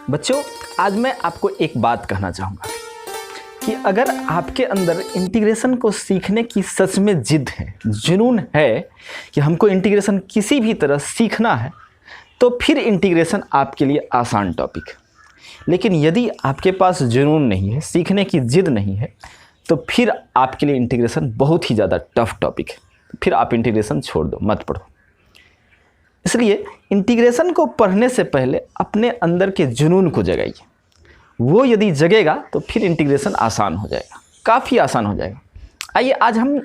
बच्चों, आज मैं आपको एक बात कहना चाहूँगा कि अगर आपके अंदर इंटीग्रेशन को सीखने की सच में जिद है, जुनून है कि हमको इंटीग्रेशन किसी भी तरह सीखना है, तो फिर इंटीग्रेशन आपके लिए आसान टॉपिक है। लेकिन यदि आपके पास जुनून नहीं है, सीखने की जिद नहीं है, तो फिर आपके लिए इंटीग्रेशन बहुत ही ज़्यादा टफ टॉपिक है। फिर आप इंटीग्रेशन छोड़ दो, मत पढ़ो। इसलिए इंटीग्रेशन को पढ़ने से पहले अपने अंदर के जुनून को जगाइए। वो यदि जगेगा तो फिर इंटीग्रेशन आसान हो जाएगा, काफ़ी आसान हो जाएगा। आइए आज हम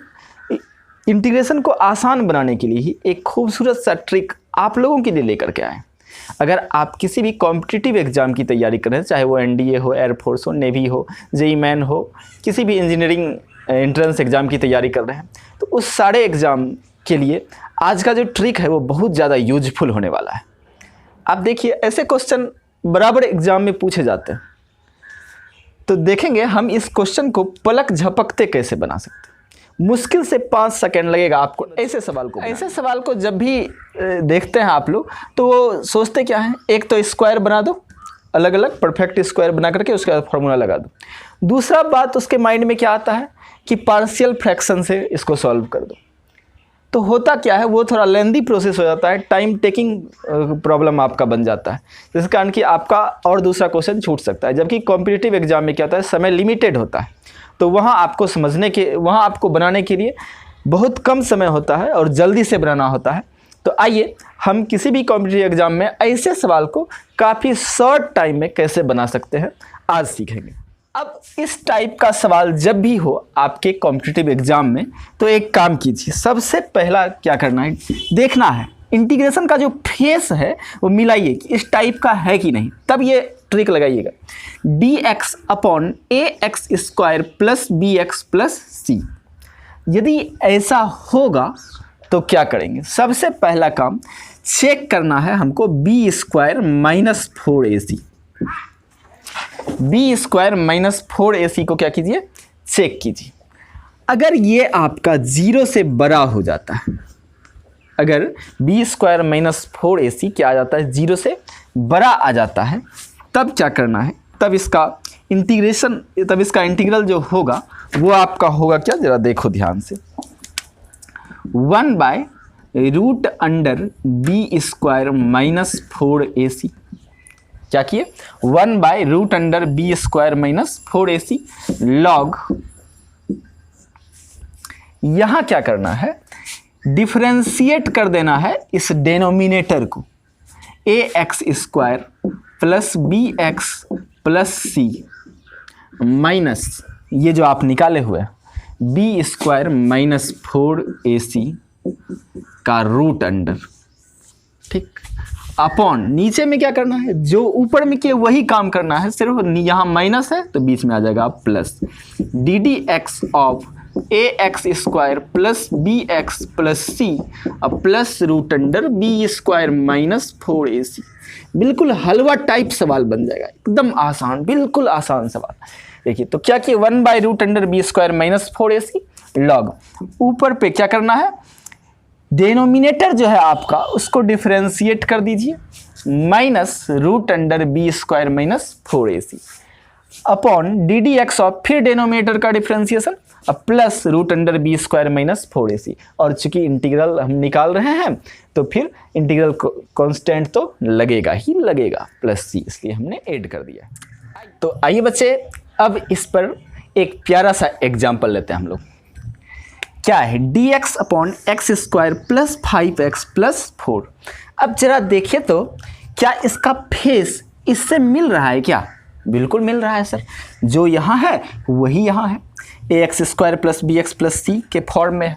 इंटीग्रेशन को आसान बनाने के लिए ही एक खूबसूरत सा ट्रिक आप लोगों के लिए लेकर के आए। अगर आप किसी भी कॉम्पिटिटिव एग्ज़ाम की तैयारी कर रहे हैं, चाहे वो एनडीए हो, एयरफोर्स हो, नेवी हो, जेईई मेन हो, किसी भी इंजीनियरिंग एंट्रेंस एग्ज़ाम की तैयारी कर रहे हैं, तो उस सारे एग्ज़ाम के लिए आज का जो ट्रिक है वो बहुत ज़्यादा यूजफुल होने वाला है। आप देखिए, ऐसे क्वेश्चन बराबर एग्ज़ाम में पूछे जाते हैं, तो देखेंगे हम इस क्वेश्चन को पलक झपकते कैसे बना सकते हैं। मुश्किल से 5 सेकंड लगेगा आपको ऐसे सवाल को जब भी देखते हैं आप लोग, तो वो सोचते क्या है, एक तो स्क्वायर बना दो, अलग अलग परफेक्ट स्क्वायर बना करके उसके बाद फॉर्मूला लगा दो। दूसरा बात उसके माइंड में क्या आता है कि पार्शियल फ्रैक्शन से इसको सॉल्व कर दो। तो होता क्या है, वो थोड़ा लेंदी प्रोसेस हो जाता है, टाइम टेकिंग प्रॉब्लम आपका बन जाता है, जिस कारण कि आपका और दूसरा क्वेश्चन छूट सकता है। जबकि कॉम्पिटिटिव एग्जाम में क्या होता है, समय लिमिटेड होता है, तो वहाँ आपको बनाने के लिए बहुत कम समय होता है और जल्दी से बनाना होता है। तो आइए हम किसी भी कॉम्पिटिटिव एग्जाम में ऐसे सवाल को काफ़ी शॉर्ट टाइम में कैसे बना सकते हैं, आज सीखेंगे। अब इस टाइप का सवाल जब भी हो आपके कॉम्पिटिटिव एग्जाम में, तो एक काम कीजिए। सबसे पहला क्या करना है, देखना है इंटीग्रेशन का जो फेस है वो मिलाइए कि इस टाइप का है कि नहीं, तब ये ट्रिक लगाइएगा। dx upon ax square plus bx plus c, यदि ऐसा होगा तो क्या करेंगे। सबसे पहला काम चेक करना है हमको b square minus 4ac, B square minus 4ac को क्या कीजिए, चेक कीजिए। अगर ये आपका 0 से बड़ा हो जाता है, अगर बी स्क्वायर माइनस 4ac क्या आ जाता है, 0 से बड़ा आ जाता है, तब क्या करना है, तब इसका इंटीग्रल जो होगा वो आपका होगा क्या, जरा देखो ध्यान से। 1/√अंडर बी स्क्वायर माइनस 4ac, क्या किए, 1/√अंडर B square minus 4ac log, यहां क्या करना है, डिफरेंशिएट कर देना है इस डेनोमिनेटर को, ax square plus bx plus c minus ये जो आप निकाले हुए b स्क्वायर माइनस 4ac का रूट अंडर, ठीक, अपॉन नीचे में क्या करना है, जो ऊपर में किए वही काम करना है, सिर्फ यहाँ माइनस है तो बीच में आ जाएगा plus, ddx of ax square plus bx plus c अब plus root under b square minus 4ac। बिल्कुल हलवा टाइप सवाल बन जाएगा, एकदम आसान, बिल्कुल आसान सवाल। देखिए तो क्या किए, 1/√अंडर B square minus 4ac log, ऊपर पे क्या करना है, डेनोमिनेटर जो है आपका उसको डिफरेंशिएट कर दीजिए, minus root under B square minus 4ac upon ddx of फिर डेनोमिनेटर का डिफरेंशिएशन अब plus root under B square minus 4ac। और चूंकि इंटीग्रल हम निकाल रहे हैं तो फिर इंटीग्रल कांस्टेंट तो लगेगा ही लगेगा, प्लस c, इसलिए हमने ऐड कर दिया। तो आइए बच्चे, अब इस पर एक प्यारा सा एग्जाम्पल लेते हैं हम लोग। क्या है, dx upon x square plus 5x plus 4। अब जरा देखिए तो क्या इसका फेस इससे मिल रहा है क्या, बिल्कुल मिल रहा है सर, जो यहाँ है वही यहाँ है, ax square plus bx plus c के फॉर्म में है,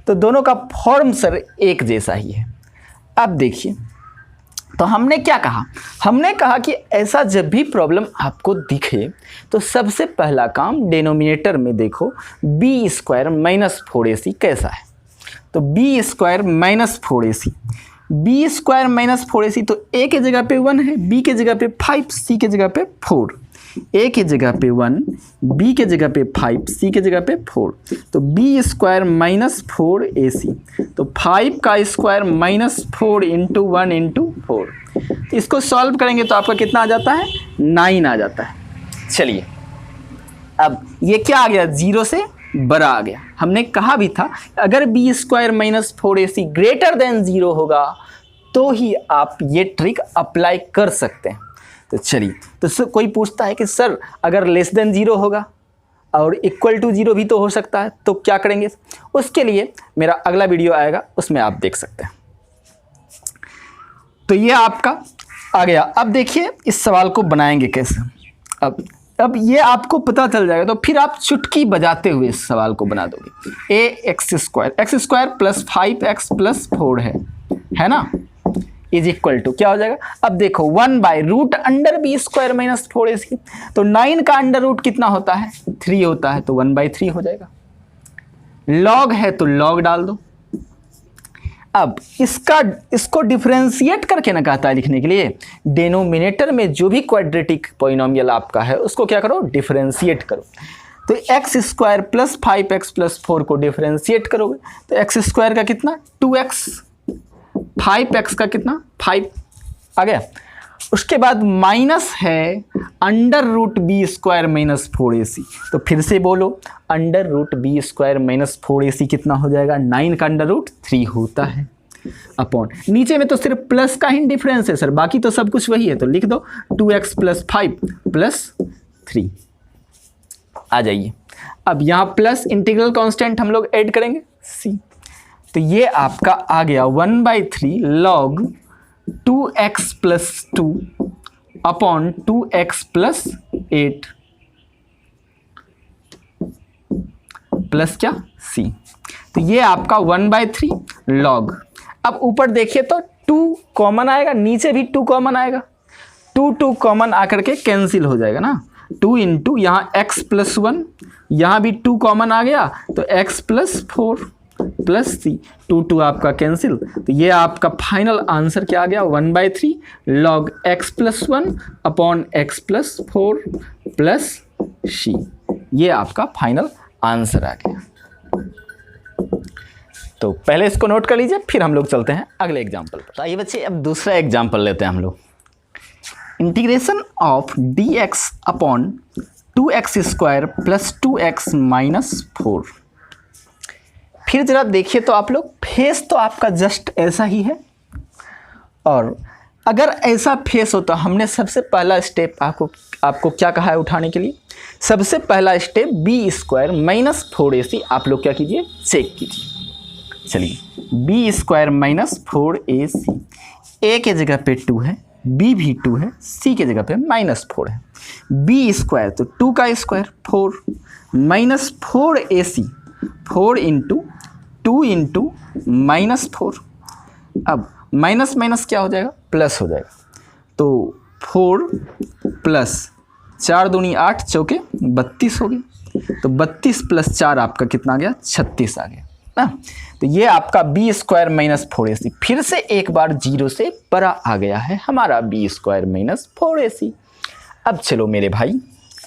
तो दोनों का फॉर्म सर एक जैसा ही है। अब देखिए तो हमने क्या कहा, हमने कहा कि ऐसा जब भी प्रॉब्लम आपको दिखे तो सबसे पहला काम डेनोमिनेटर में देखो बी स्क्वायर माइनस 4ac कैसा है, तो B square minus 4ac, B square minus 4ac तो a के जगह पे 1 है, b के जगह पे 5, c के जगह पे 4, ए के जगह पे 1, बी के जगह पे 5, सी के जगह पे 4, तो B square minus 4 A C, तो 5 का स्क्वायर माइनस 4 इंटू 1 इंटू 4, तो इसको सॉल्व करेंगे तो आपका कितना आ जाता है, 9 आ जाता है। चलिए अब ये क्या आ गया, 0 से बड़ा आ गया। हमने कहा भी था अगर B square minus 4 A C greater than 0 होगा तो ही आप ये ट्रिक अप्लाई कर सकते हैं। तो चलिए, तो कोई पूछता है कि सर अगर लेस देन 0 होगा और इक्वल टू 0 भी तो हो सकता है, तो क्या करेंगे? उसके लिए मेरा अगला वीडियो आएगा, उसमें आप देख सकते हैं। तो ये आपका आ गया। अब देखिए इस सवाल को बनाएंगे कैसे। अब ये आपको पता चल जाएगा तो फिर आप चुटकी बजाते हुए इस सवाल को बना दोगे। A x square plus 5x plus 4 है ना, इज इक्वल टू क्या हो जाएगा? अब देखो 1 by root under B square minus 4 A C, तो 9 का अंडर रूट कितना होता है? 3 होता है, तो 1/3 हो जाएगा। लॉग है तो लॉग डाल दो। अब इसको डिफरेंशिएट करके ना कहता है लिखने के लिए, डेनोमिनेटर में जो भी क्वाड्रेटिक पॉलिनोमियल आपका है उसको क्या करो, डिफरेंशिएट करो। तो x square plus 5x plus 4 को डिफरेंशिएट करोगे तो एक्स स्क्वायर का कितना 2x, 5x का कितना 5 आ गया। उसके बाद माइनस है under root B square minus 4ac, तो फिर से बोलो under root B square minus 4ac कितना हो जाएगा? 9 का अंडर रूट 3 होता है अपॉन, नीचे में तो सिर्फ प्लस का ही डिफरेंस है सर, बाकी तो सब कुछ वही है, तो लिख दो 2x प्लस 5 प्लस 3 आ जाइए। अब यहाँ प्लस इंटीग्रल कांस्टेंट हम लोग ऐड करेंगे c, तो ये आपका आ गया 1/3 log 2x plus 2 upon 2x plus 8 plus क्या c, तो ये आपका 1/3 लॉग। अब ऊपर देखिए तो 2 कॉमन आएगा, नीचे भी 2 कॉमन आएगा, 2 कॉमन आकर के कैंसिल हो जाएगा ना, 2 इंटू यहाँ x प्लस 1, यहाँ भी 2 कॉमन आ गया तो x प्लस 4 प्लस c, 2 आपका कैंसिल, तो ये आपका फाइनल आंसर क्या आ गया 1/3 log x plus 1 upon x plus 4 plus c, ये आपका फाइनल आंसर आ गया। तो पहले इसको नोट कर लीजिए, फिर हम लोग चलते हैं अगले एग्जाम्पल पर। तो आइए बच्चे अब दूसरा एग्जाम्पल लेते हैं हम लोग। Integration of dx upon 2x square plus 2x minus 4। फिर जरा देखिए तो आप लोग, फेस तो आपका जस्ट ऐसा ही है, और अगर ऐसा फेस होता, हमने सबसे पहला स्टेप आपको क्या कहा है उठाने के लिए? सबसे पहला step B square minus 4ac आप लोग क्या कीजिए, चेक कीजिए। चलिए बी स्क्वायर माइनस 4ac, ए के जगह पे 2 है, बी भी 2 है, सी के जगह पे माइनस 4 है। बी स्क्वायर तो 2 का square 4 minus 4ac, 4 into 2 into minus 4। अब माइनस माइनस क्या हो जाएगा, प्लस हो जाएगा, तो 4 प्लस 4 दूनी 8 चौके 32 हो गया, तो 32 प्लस 4 आपका कितना आ गया, 36 आ गया ना। तो ये आपका बी स्क्वायर माइनस 4ac, फिर से एक बार 0 से बड़ा आ गया है हमारा बी स्क्वायर माइनस 4ac। अब चलो मेरे भाई,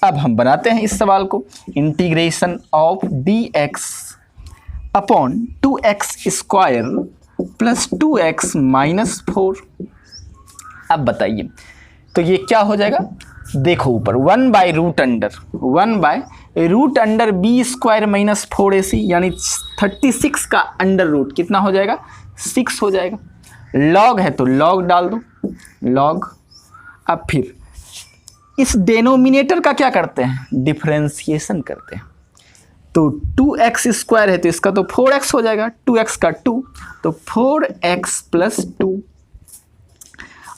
अब हम बनाते हैं इस सवाल को। Integration of dx upon 2x square plus 2x minus 4। अब बताइए तो ये क्या हो जाएगा, देखो ऊपर 1 by root under B square minus 4ac, यानी 36 का अंडर रूट कितना हो जाएगा, 6 हो जाएगा। लॉग है तो लॉग डाल दो, लॉग। अब फिर इस डेनोमिनेटर का क्या करते हैं, डिफरेंशिएशन करते हैं, तो 2x स्क्वायर है तो इसका तो 4x हो जाएगा, 2x का 2 तो 4x प्लस 2।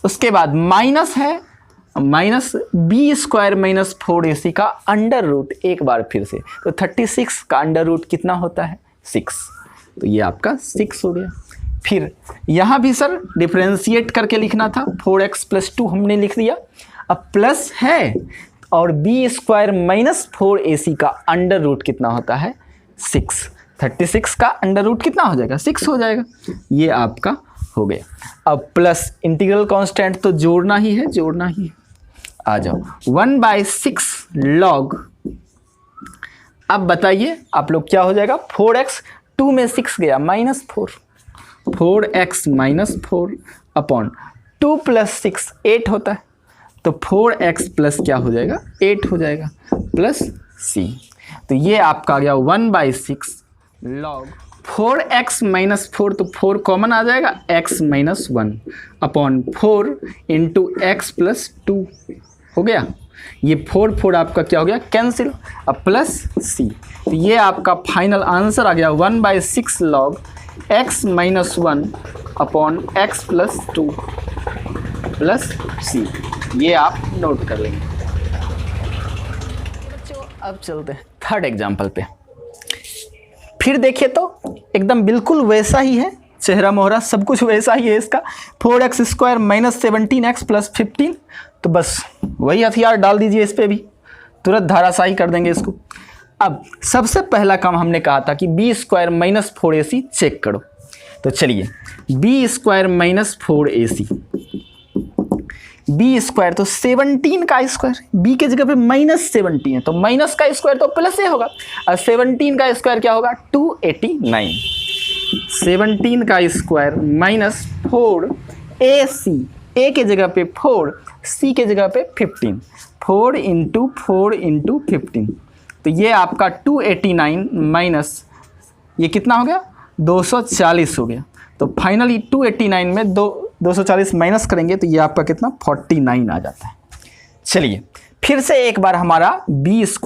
उसके बाद माइनस है, minus B square minus 4ac का अंडर रूट, एक बार फिर से, तो 36 का अंडर रूट कितना होता है, 6, तो ये आपका 6 हो गया। फिर यहाँ भी सर डिफरेंशिएट करके लिखना था, 4x प्लस 2 हमने लिख दिया। अब प्लस है और बी स्क्वायर माइनस 4ac का अंडर रूट कितना होता है, 6, 36 का अंडर रूट कितना हो जाएगा, 6 हो जाएगा, ये आपका हो गया। अब प्लस इंटीग्रल कांस्टेंट तो जोड़ना ही है, जोड़ना ही है। आ जाओ 1/6 log। अब बताइए आप लोग क्या हो जाएगा, 4x 2 में 6 गया -4, 4x -4 अपॉन 2 + 6 8 होता है, तो 4x प्लस क्या हो जाएगा 8 हो जाएगा प्लस c। तो ये आपका आ गया 1/6 log 4x -4, तो 4 कॉमन आ जाएगा x -1 अपॉन 4 इंटू x + 2 हो गया। ये 4 आपका क्या हो गया कैंसिल, अब प्लस c। तो ये आपका फाइनल आंसर आ गया 1/6 log x -1 upon x + 2 plus c। ये आप नोट कर लेंगे। बच्चों अब चलते हैं थर्ड एग्जाम्पल पे। फिर देखिए तो एकदम बिल्कुल वैसा ही है, चेहरा मोहरा सब कुछ वैसा ही है इसका। 4x² - 17x + 15, तो बस वही हथियार डाल दीजिए इस पर भी, तुरंत धाराशाही कर देंगे इसको। अब सबसे पहला काम हमने कहा था कि b² - 4ac चेक करो, तो चलिए b² - 4ac, b² तो 17 का स्क्वायर, b के जगह पे -17 है तो माइनस का स्क्वायर तो प्लस ए होगा, और 17 का स्क्वायर क्या होगा 289, 17 का स्क्वायर -4ac, a के जगह पे 4, c के जगह पे 15, 4 × 4 × 15, तो ये आपका 289 माइनस ये कितना हो गया 240 हो गया। तो फाइनली 289 में 240 माइनस करेंगे तो ये आपका कितना 49 आ जाता है। चलिए फिर से एक बार हमारा b² -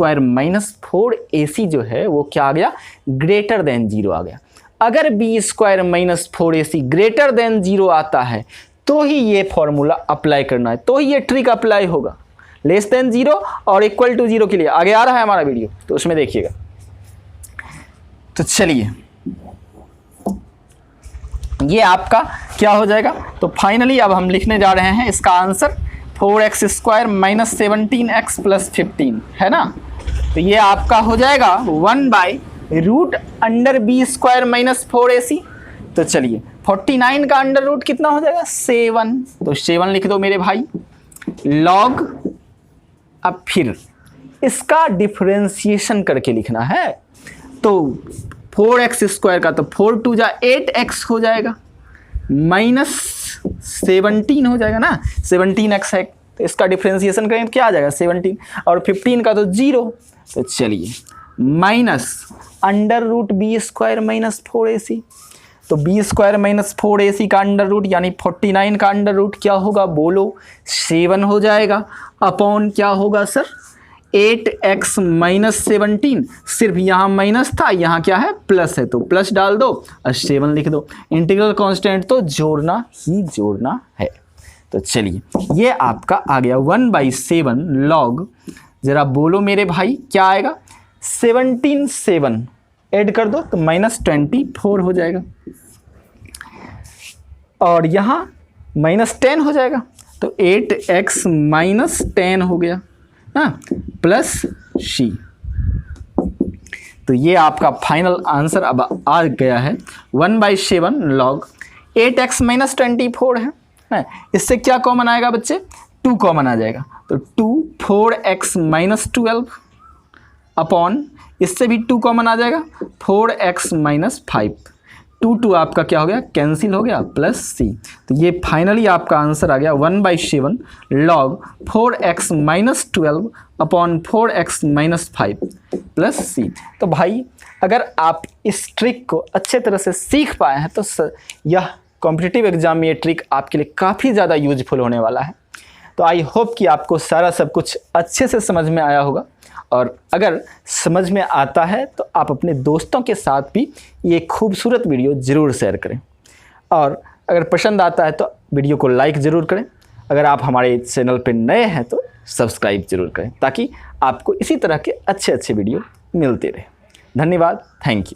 4ac जो है वो क्या आ गया ग्रेटर देन 0 आ गया। अगर b² - 4ac ग्रेटर देन 0 आता है तो ही ये फॉर्मूला अप्लाई करना है, तो ही ये ट्रिक अप्लाई होगा। लेस देन 0 और इक्वल टू 0 के लिए आगे आ रहा है हमारा वीडियो, तो उसमें देखिएगा। तो चलिए ये आपका क्या हो जाएगा, तो फाइनली अब हम लिखने जा रहे हैं इसका आंसर 4x² - 17x + 15 है ना। तो ये आपका हो जाएगा 1/√b² - 4ac। तो चलिए 49 का अंडर रूट कितना हो जाएगा 7, तो 7 लिख दो मेरे भाई लॉग। अब फिर इसका डिफरेंशिएशन करके लिखना है, तो 4x² का तो 4 × 2 = 8x हो जाएगा, -17 हो जाएगा ना, 17x है तो इसका डिफरेंशिएशन करें तो क्या आ जाएगा 17, और 15 का तो 0। तो चलिए -√b² - 4ac, तो b² - 4ac का अंडर रूट यानी 49 का अंडर रूट क्या होगा बोलो 7 हो जाएगा, अपॉन क्या होगा सर 8x - 17, सिर्फ यहाँ माइनस था यहाँ क्या है प्लस है, तो प्लस डाल दो और 7 लिख दो। इंटीग्रल कांस्टेंट तो जोड़ना ही जोड़ना है। तो चलिए ये आपका आ गया 1/7 log, जरा बोलो मेरे भाई क्या आएगा 17 7 ऐड कर दो तो -24 हो जाएगा, और यहाँ -10 हो जाएगा तो 8x - 10 हो गया ना प्लस c। तो ये आपका फाइनल आंसर अब आ गया है 1/7 log 8x - 24 है। इससे क्या कॉमन आएगा बच्चे 2 कॉमन आ जाएगा, तो 2 4x - 12 अपॉन इससे भी 2 कॉमन आ जाएगा 4x - 5, 2 आपका क्या हो गया कैंसिल हो गया प्लस c। तो ये फाइनली आपका आंसर आ गया 1/7 log 4x - 12 upon 4x - 5 plus c। तो भाई अगर आप इस ट्रिक को अच्छे तरह से सीख पाए हैं तो यह कॉम्पिटिटिव एग्जाम में ये ट्रिक आपके लिए काफ़ी ज़्यादा यूजफुल होने वाला है। तो आई होप कि आपको सारा सब कुछ अच्छे से समझ में आया होगा, और अगर समझ में आता है तो आप अपने दोस्तों के साथ भी ये खूबसूरत वीडियो ज़रूर शेयर करें, और अगर पसंद आता है तो वीडियो को लाइक ज़रूर करें। अगर आप हमारे चैनल पर नए हैं तो सब्सक्राइब ज़रूर करें ताकि आपको इसी तरह के अच्छे अच्छे वीडियो मिलते रहे। धन्यवाद, थैंक यू।